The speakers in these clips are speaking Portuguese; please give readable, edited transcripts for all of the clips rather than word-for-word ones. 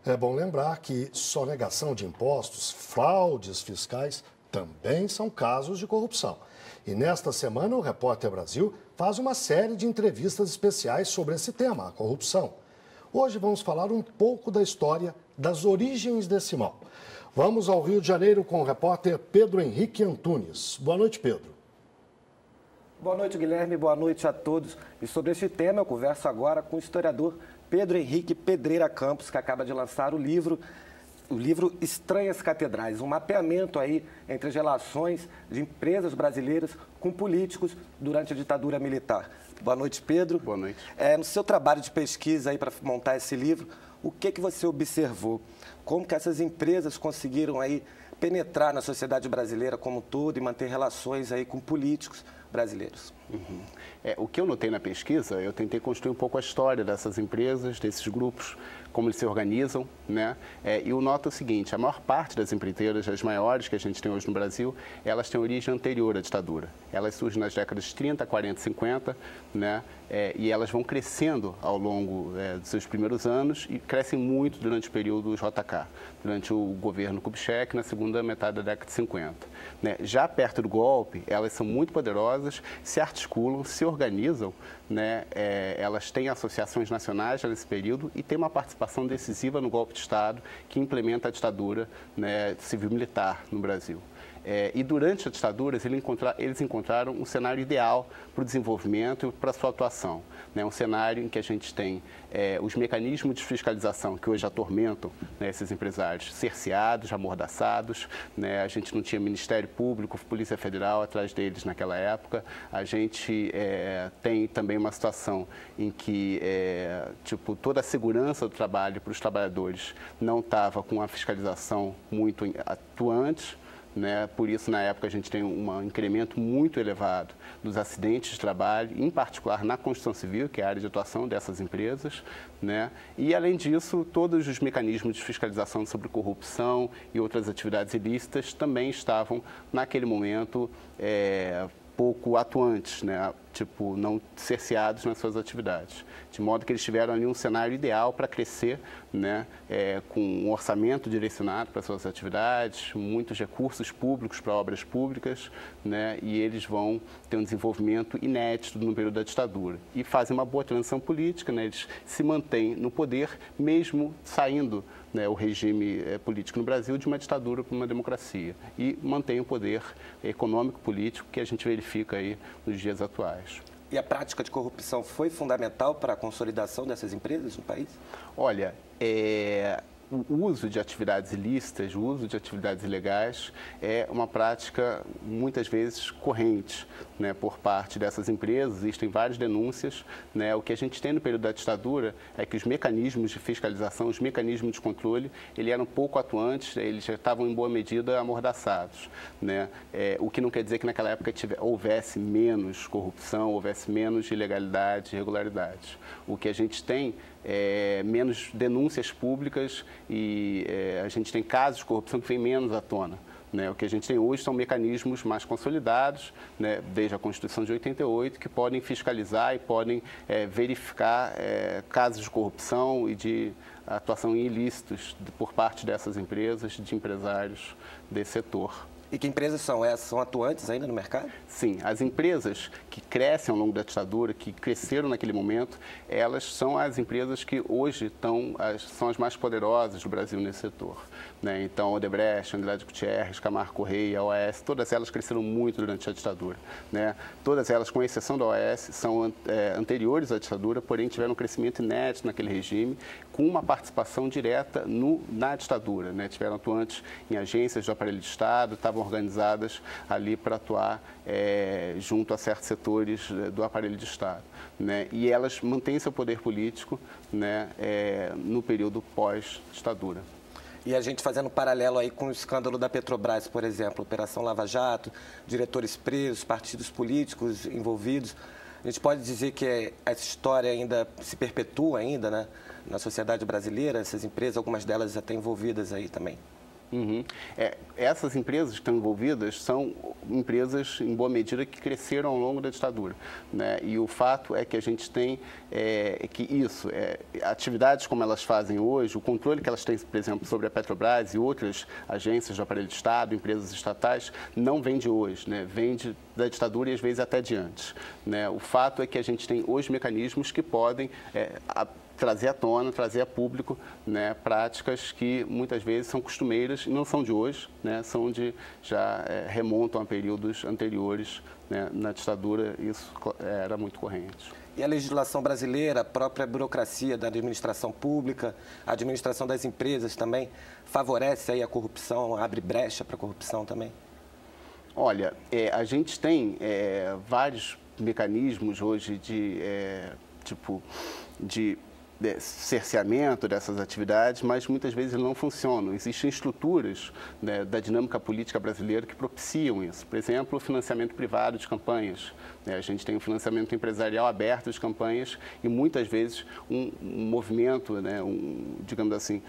É bom lembrar que sonegação de impostos, fraudes fiscais também são casos de corrupção. E nesta semana o Repórter Brasil faz uma série de entrevistas especiais sobre esse tema, a corrupção. Hoje vamos falar um pouco da história das origens desse mal. Vamos ao Rio de Janeiro com o repórter Pedro Henrique Antunes. Boa noite, Pedro. Boa noite, Guilherme. Boa noite a todos. E sobre este tema eu converso agora com o historiador Pedro Henrique Pedreira Campos, que acaba de lançar o livro Estranhas Catedrais, um mapeamento aí entre as relações de empresas brasileiras com políticos durante a ditadura militar. Boa noite, Pedro. Boa noite. No seu trabalho de pesquisa aí para montar esse livro, o que você observou? Como que essas empresas conseguiram aí penetrar na sociedade brasileira como um todo e manter relações aí com políticos brasileiros? O que eu notei na pesquisa, eu tentei construir um pouco a história dessas empresas, desses grupos, como eles se organizam, né? E eu noto o seguinte, a maior parte das empreiteiras, as maiores que a gente tem hoje no Brasil, elas têm origem anterior à ditadura. Elas surgem nas décadas de 30, 40, 50, né? E elas vão crescendo ao longo dos seus primeiros anos e crescem muito durante o período JK, durante o governo Kubitschek, na segunda metade da década de 50. Né? Já perto do golpe, elas são muito poderosas, se articulam, se organizam, né? Elas têm associações nacionais nesse período e têm uma participação decisiva no golpe de Estado que implementa a ditadura, né, civil-militar no Brasil. E durante a ditadura, eles encontraram um cenário ideal para o desenvolvimento e para a sua atuação. Né? Um cenário em que a gente tem os mecanismos de fiscalização que hoje atormentam, né, esses empresários, cerceados, amordaçados. Né? A gente não tinha Ministério Público, Polícia Federal atrás deles naquela época. A gente tem também uma situação em que toda a segurança do trabalho para os trabalhadores não estava com a fiscalização muito atuante. Né? Por isso, na época, a gente tem um incremento muito elevado dos acidentes de trabalho, em particular na construção civil, que é a área de atuação dessas empresas. Né? E, além disso, todos os mecanismos de fiscalização sobre corrupção e outras atividades ilícitas também estavam, naquele momento, pouco atuantes, né? Não cerceados nas suas atividades. De modo que eles tiveram ali um cenário ideal para crescer, né? Com um orçamento direcionado para suas atividades, muitos recursos públicos para obras públicas, né? E eles vão ter um desenvolvimento inédito no período da ditadura. E fazem uma boa transição política, né? Eles se mantêm no poder, mesmo saindo, né, o regime político no Brasil de uma ditadura para uma democracia. E mantém o poder econômico, político, que a gente verifica aí nos dias atuais. E a prática de corrupção foi fundamental para a consolidação dessas empresas no país? Olha, o uso de atividades ilícitas, o uso de atividades ilegais é uma prática muitas vezes corrente, né, por parte dessas empresas. Existem várias denúncias. Né? O que a gente tem no período da ditadura é que os mecanismos de fiscalização, os mecanismos de controle, eles eram pouco atuantes, eles já estavam em boa medida amordaçados. Né? O que não quer dizer que naquela época houvesse menos corrupção, houvesse menos ilegalidade, irregularidades. O que a gente tem menos denúncias públicas e a gente tem casos de corrupção que vêm menos à tona. Né? O que a gente tem hoje são mecanismos mais consolidados, né, desde a Constituição de 88, que podem fiscalizar e podem verificar casos de corrupção e de atuação em ilícitos por parte dessas empresas, de empresários desse setor. E que empresas são essas? São atuantes ainda no mercado? Sim, as empresas que crescem ao longo da ditadura, que cresceram naquele momento, elas são as empresas que hoje são as mais poderosas do Brasil nesse setor. Né? Então, Odebrecht, Andrade Gutierrez, Camargo Correia, OAS, todas elas cresceram muito durante a ditadura. Né? Todas elas, com exceção da OAS, são anteriores à ditadura, porém tiveram um crescimento inédito naquele regime, com uma participação direta na ditadura. Né? Tiveram atuantes em agências do aparelho de Estado, estavam organizadas ali para atuar junto a certos setores do aparelho de Estado. Né? E elas mantêm seu poder político, né, no período pós-ditadura. E a gente fazendo paralelo aí com o escândalo da Petrobras, por exemplo, Operação Lava Jato, diretores presos, partidos políticos envolvidos. A gente pode dizer que essa história ainda se perpetua ainda, né, na sociedade brasileira, essas empresas, algumas delas até envolvidas aí também. Essas empresas que estão envolvidas são empresas, em boa medida, que cresceram ao longo da ditadura, né? E o fato é que a gente tem atividades como elas fazem hoje, o controle que elas têm, por exemplo, sobre a Petrobras e outras agências do aparelho de Estado, empresas estatais, não vem de hoje, né? Vem da ditadura e às vezes até de antes, né? O fato é que a gente tem hoje mecanismos que podem trazer à tona, trazer a público, né, práticas que muitas vezes são costumeiras e não são de hoje, né, já remontam a períodos anteriores, né, na ditadura isso era muito corrente. E a legislação brasileira, a própria burocracia da administração pública, a administração das empresas também favorece aí a corrupção, abre brecha para a corrupção também? Olha, a gente tem vários mecanismos hoje de cerceamento dessas atividades, mas muitas vezes não funcionam. Existem estruturas, né, da dinâmica política brasileira que propiciam isso. Por exemplo, o financiamento privado de campanhas, né? A gente tem um financiamento empresarial aberto de campanhas e muitas vezes um movimento, né, digamos assim,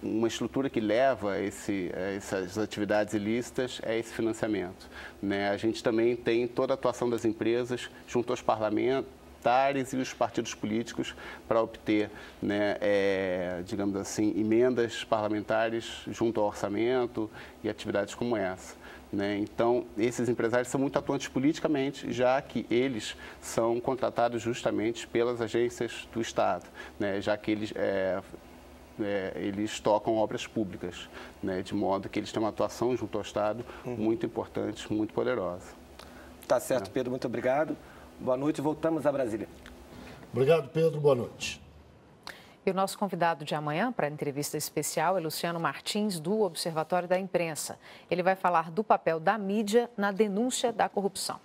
uma estrutura que leva essas atividades ilícitas é esse financiamento, né? A gente também tem toda a atuação das empresas junto aos parlamentares e os partidos políticos para obter, né, digamos assim, emendas parlamentares junto ao orçamento e atividades como essa, né? Então, esses empresários são muito atuantes politicamente, já que eles são contratados justamente pelas agências do Estado, né? Já que eles tocam obras públicas, né? De modo que eles têm uma atuação junto ao Estado muito importante, muito poderosa. Tá certo, Pedro, muito obrigado. Boa noite, voltamos a Brasília. Obrigado, Pedro. Boa noite. E o nosso convidado de amanhã para a entrevista especial é Luciano Martins, do Observatório da Imprensa. Ele vai falar do papel da mídia na denúncia da corrupção.